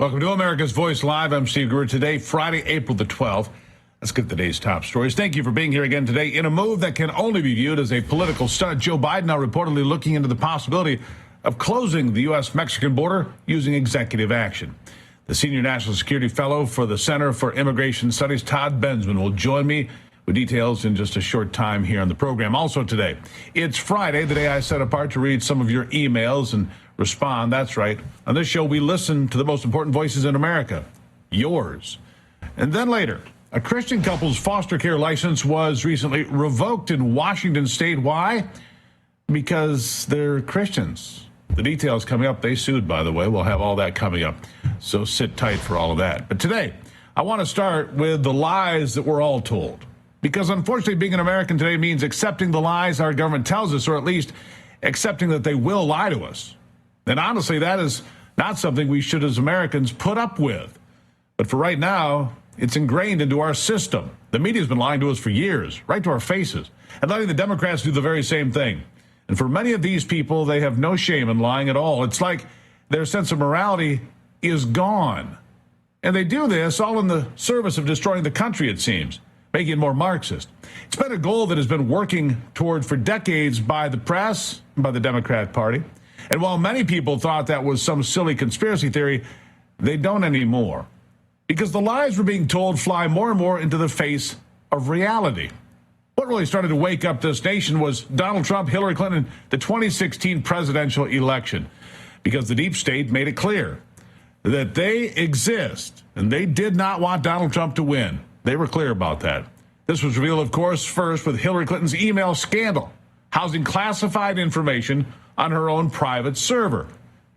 Welcome to America's Voice Live. I'm Steve Gruber. Today, Friday, April the 12th. Let's get today's top stories. Thank you for being here again today. In a move that can only be viewed as a political stunt, Joe Biden now reportedly looking into the possibility of closing the U.S.-Mexican border using executive action. The senior national security fellow for the Center for Immigration Studies, Todd Bensman, will join me with details in just a short time here on the program. Also today, it's Friday, the day I set apart to read some of your emails and respond. That's right. On this show, we listen to the most important voices in America, yours. And then later, a Christian couple's foster care license was recently revoked in Washington state. Why? Because they're Christians. The details coming up. They sued, by the way. We'll have all that coming up. So sit tight for all of that. But today, I want to start with the lies that we're all told. Because unfortunately, being an American today means accepting the lies our government tells us, or at least accepting that they will lie to us. And honestly, that is not something we should, as Americans, put up with. But for right now, it's ingrained into our system. The media's been lying to us for years, right to our faces, and letting the Democrats do the very same thing. And for many of these people, they have no shame in lying at all. It's like their sense of morality is gone. And they do this all in the service of destroying the country, it seems, making it more Marxist. It's been a goal that has been working toward for decades by the press and by the Democrat Party. And while many people thought that was some silly conspiracy theory, they don't anymore. Because the lies we're being told fly more and more into the face of reality. What really started to wake up this nation was Donald Trump, Hillary Clinton, the 2016 presidential election. Because the deep state made it clear that they exist, and they did not want Donald Trump to win. They were clear about that. This was revealed, of course, first with Hillary Clinton's email scandal, housing classified information on her own private server.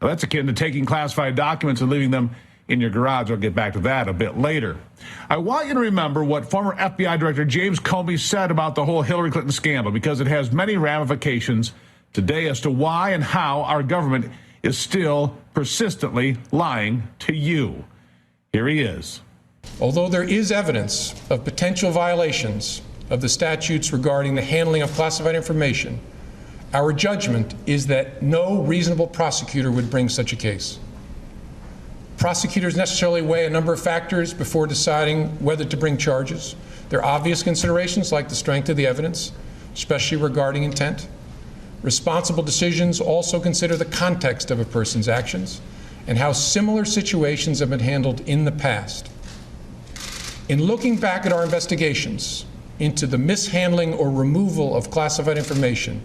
Now, that's akin to taking classified documents and leaving them in your garage. I'll get back to that a bit later. I want you to remember what former FBI Director James Comey said about the whole Hillary Clinton scandal, because it has many ramifications today as to why and how our government is still persistently lying to you. Here he is. Although there is evidence of potential violations of the statutes regarding the handling of classified information, our judgment is that no reasonable prosecutor would bring such a case. Prosecutors necessarily weigh a number of factors before deciding whether to bring charges. There are obvious considerations like the strength of the evidence, especially regarding intent. Responsible decisions also consider the context of a person's actions and how similar situations have been handled in the past. In looking back at our investigations into the mishandling or removal of classified information,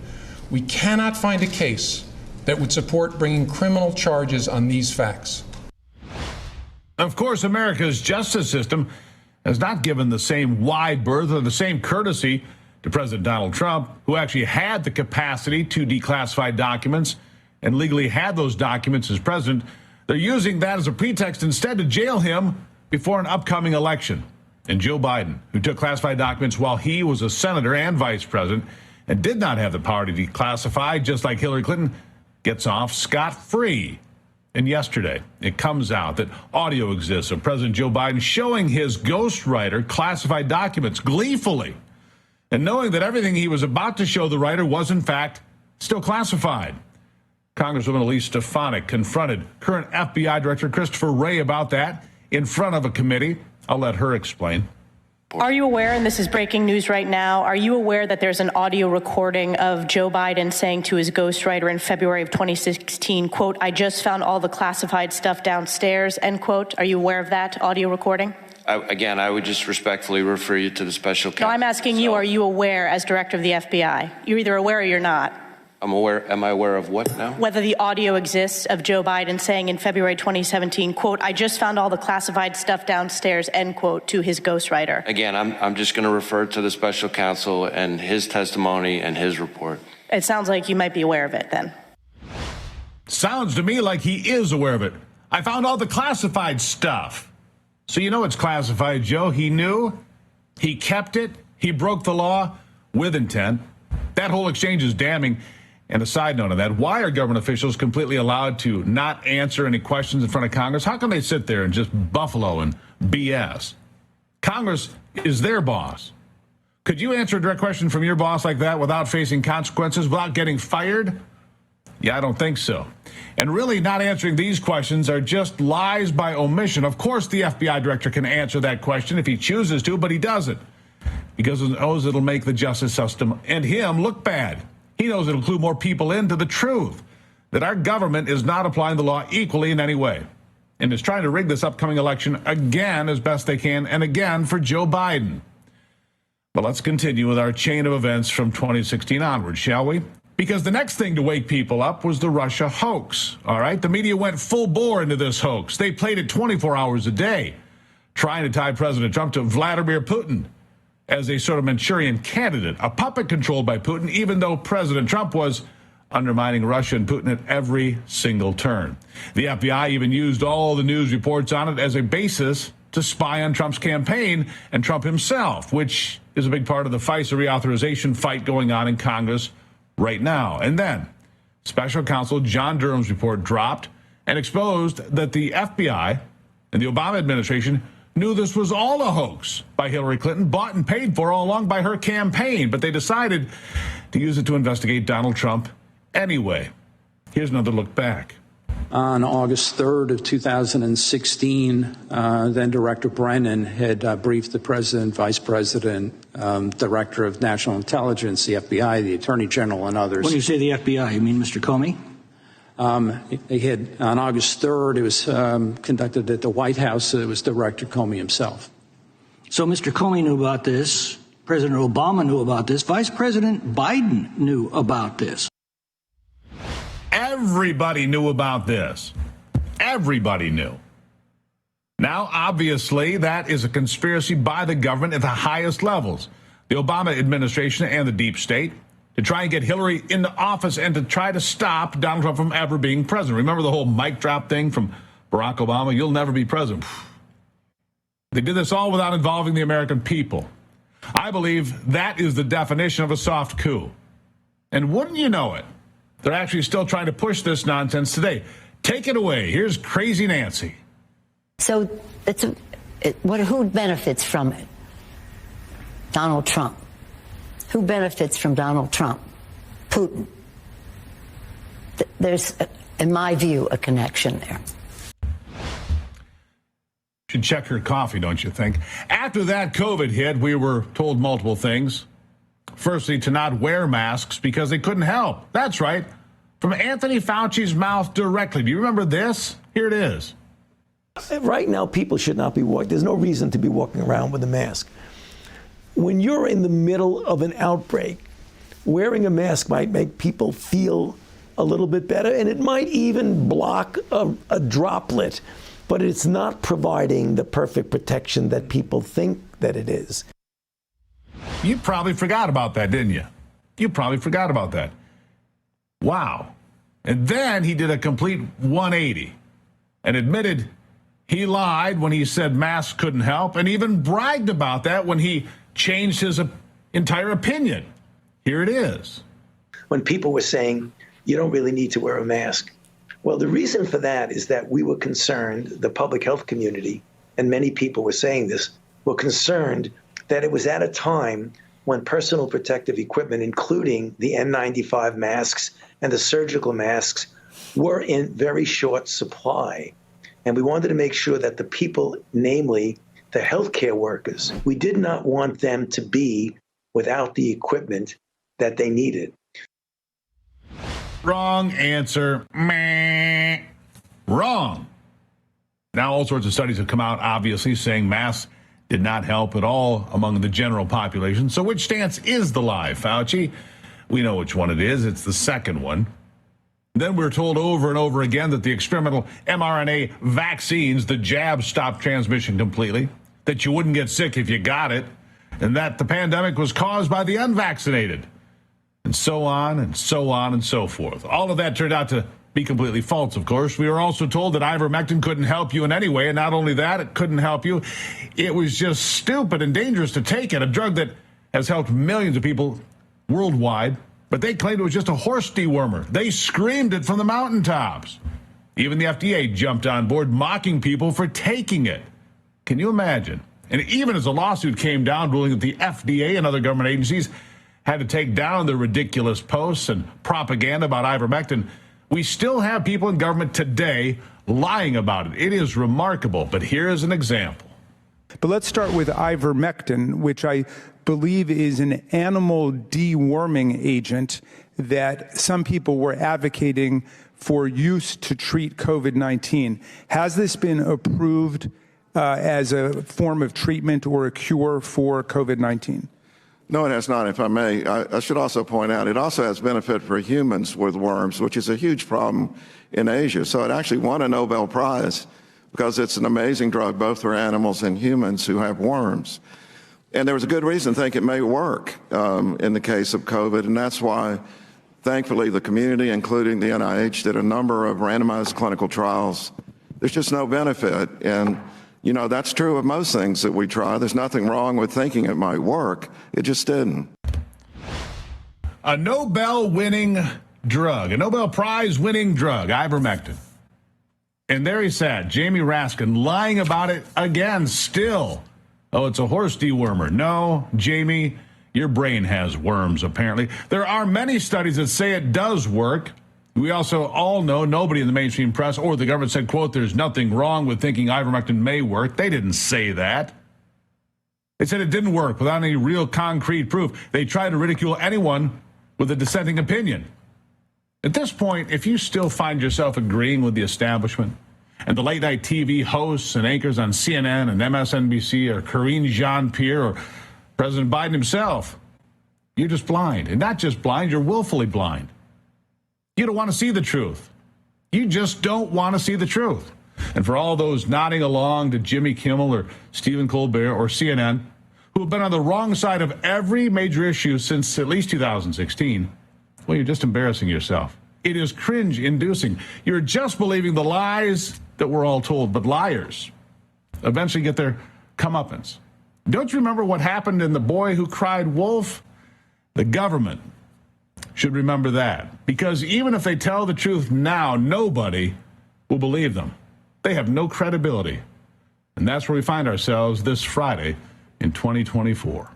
we cannot find a case that would support bringing criminal charges on these facts. Of course, America's justice system has not given the same wide berth or the same courtesy to President Donald Trump, who actually had the capacity to declassify documents and legally had those documents as president. They're using that as a pretext instead to jail him before an upcoming election. And Joe Biden, who took classified documents while he was a senator and vice president and did not have the power to declassify, just like Hillary Clinton, gets off scot-free. And yesterday, it comes out that audio exists of President Joe Biden showing his ghostwriter classified documents gleefully, and knowing that everything he was about to show the writer was, in fact, still classified. Congresswoman Elise Stefanik confronted current FBI Director Christopher Wray about that in front of a committee. I'll let her explain. Are you aware, and this is breaking news right now, are you aware that there's an audio recording of Joe Biden saying to his ghostwriter in February of 2016, quote, "I just found all the classified stuff downstairs," end quote? Are you aware of that audio recording? Again, I would just respectfully refer you to the special counsel. No, I'm asking you, are you aware as director of the FBI? You're either aware or you're not. I'm aware. Am I aware of what now? Whether the audio exists of Joe Biden saying in February 2017, quote, "I just found all the classified stuff downstairs," end quote, to his ghostwriter. Again, I'm just going to refer to the special counsel and his testimony and his report. It sounds like you might be aware of it then. Sounds to me like he is aware of it. I found all the classified stuff. So you know it's classified, Joe. He knew, he kept it, he broke the law with intent. That whole exchange is damning. And a side note on that, why are government officials completely allowed to not answer any questions in front of Congress? How can they sit there and just buffalo and BS? Congress is their boss. Could you answer a direct question from your boss like that without facing consequences, without getting fired? Yeah, I don't think so. And really not answering these questions are just lies by omission. Of course, the FBI director can answer that question if he chooses to, but he doesn't, because he knows it'll make the justice system and him look bad. He knows it'll clue more people into the truth, that our government is not applying the law equally in any way, and is trying to rig this upcoming election again as best they can, and again for Joe Biden. But let's continue with our chain of events from 2016 onward, shall we? Because the next thing to wake people up was the Russia hoax, all right? The media went full bore into this hoax. They played it 24 hours a day, trying to tie President Trump to Vladimir Putin as a sort of Manchurian candidate, a puppet controlled by Putin, even though President Trump was undermining Russia and Putin at every single turn. The FBI even used all the news reports on it as a basis to spy on Trump's campaign and Trump himself, which is a big part of the FISA reauthorization fight going on in Congress right now. And then special counsel John Durham's report dropped and exposed that the FBI and the Obama administration knew this was all a hoax by Hillary Clinton, bought and paid for all along by her campaign, but they decided to use it to investigate Donald Trump anyway. Here's another look back. On August 3rd of 2016, then Director Brennan had briefed the President, Vice President, Director of National Intelligence, the FBI, the Attorney General, and others. When you say the FBI, you mean Mr. Comey? They had, on August 3rd, it was conducted at the White House. It was Director Comey himself. So Mr. Comey knew about this. President Obama knew about this. Vice President Biden knew about this. Everybody knew about this. Everybody knew. Now, obviously, that is a conspiracy by the government at the highest levels. The Obama administration and the deep state to try and get Hillary into office and to try to stop Donald Trump from ever being president. Remember the whole mic drop thing from Barack Obama? You'll never be president. They did this all without involving the American people. I believe that is the definition of a soft coup. And wouldn't you know it, they're actually still trying to push this nonsense today. Take it away. Here's Crazy Nancy. So who benefits from it? Donald Trump. Who benefits from Donald Trump? Putin. There's, in my view, a connection there. Should check her coffee, don't you think? After that COVID hit, we were told multiple things. Firstly, to not wear masks because they couldn't help. That's right. From Anthony Fauci's mouth directly. Do you remember this? Here it is. Right now, people should not be walking. There's no reason to be walking around with a mask. When you're in the middle of an outbreak, wearing a mask might make people feel a little bit better, and it might even block a droplet, but it's not providing the perfect protection that people think that it is. You probably forgot about that, didn't you? You probably forgot about that. Wow. And then he did a complete 180 and admitted he lied when he said masks couldn't help, and even bragged about that when he changed his entire opinion. Here it is. When people were saying, you don't really need to wear a mask. Well, the reason for that is that we were concerned, the public health community, and many people were saying this, were concerned that it was at a time when personal protective equipment, including the N95 masks and the surgical masks, were in very short supply. And we wanted to make sure that the people, namely the healthcare workers, we did not want them to be without the equipment that they needed. Wrong answer. Meh. Wrong. Now, all sorts of studies have come out, obviously, saying masks did not help at all among the general population. So which stance is the lie, Fauci? We know which one it is. It's the second one. Then we're told over and over again that the experimental mRNA vaccines, the jab, stopped transmission completely, that you wouldn't get sick if you got it, and that the pandemic was caused by the unvaccinated, and so on and so on and so forth. All of that turned out to be completely false, of course. We were also told that ivermectin couldn't help you in any way, and not only that, it couldn't help you. It was just stupid and dangerous to take it, a drug that has helped millions of people worldwide, but they claimed it was just a horse dewormer. They screamed it from the mountaintops. Even the FDA jumped on board, mocking people for taking it. Can you imagine? And even as a lawsuit came down, ruling that the FDA and other government agencies had to take down their ridiculous posts and propaganda about ivermectin, We still have people in government today lying about it. It is remarkable, but here is an example. But let's start with ivermectin, which I believe is an animal deworming agent that some people were advocating for use to treat COVID-19. Has this been approved as a form of treatment or a cure for COVID-19? No, it has not, if I may. I should also point out it also has benefit for humans with worms, which is a huge problem in Asia. So it actually won a Nobel Prize because it's an amazing drug both for animals and humans who have worms. And there was a good reason to think it may work in the case of COVID, and that's why, thankfully, the community, including the NIH, did a number of randomized clinical trials. There's just no benefit, and you know, that's true of most things that we try. There's nothing wrong with thinking it might work. It just didn't. A Nobel-winning drug, a Nobel Prize-winning drug, ivermectin. And there he sat, Jamie Raskin, lying about it again, still. Oh, it's a horse dewormer. No, Jamie, your brain has worms, apparently. There are many studies that say it does work. We also all know nobody in the mainstream press or the government said, quote, there's nothing wrong with thinking ivermectin may work. They didn't say that. They said it didn't work without any real concrete proof. They tried to ridicule anyone with a dissenting opinion. At this point, if you still find yourself agreeing with the establishment and the late-night TV hosts and anchors on CNN and MSNBC or Karine Jean-Pierre or President Biden himself, you're just blind. And not just blind, you're willfully blind. You don't want to see the truth. You just don't want to see the truth. And for all those nodding along to Jimmy Kimmel or Stephen Colbert or CNN, who have been on the wrong side of every major issue since at least 2016, well, you're just embarrassing yourself. It is cringe-inducing. You're just believing the lies that we're all told, but liars eventually get their comeuppance. Don't you remember what happened in The Boy Who Cried Wolf? The government should remember that, because even if they tell the truth now, nobody will believe them. They have no credibility. And that's where we find ourselves this Friday in 2024.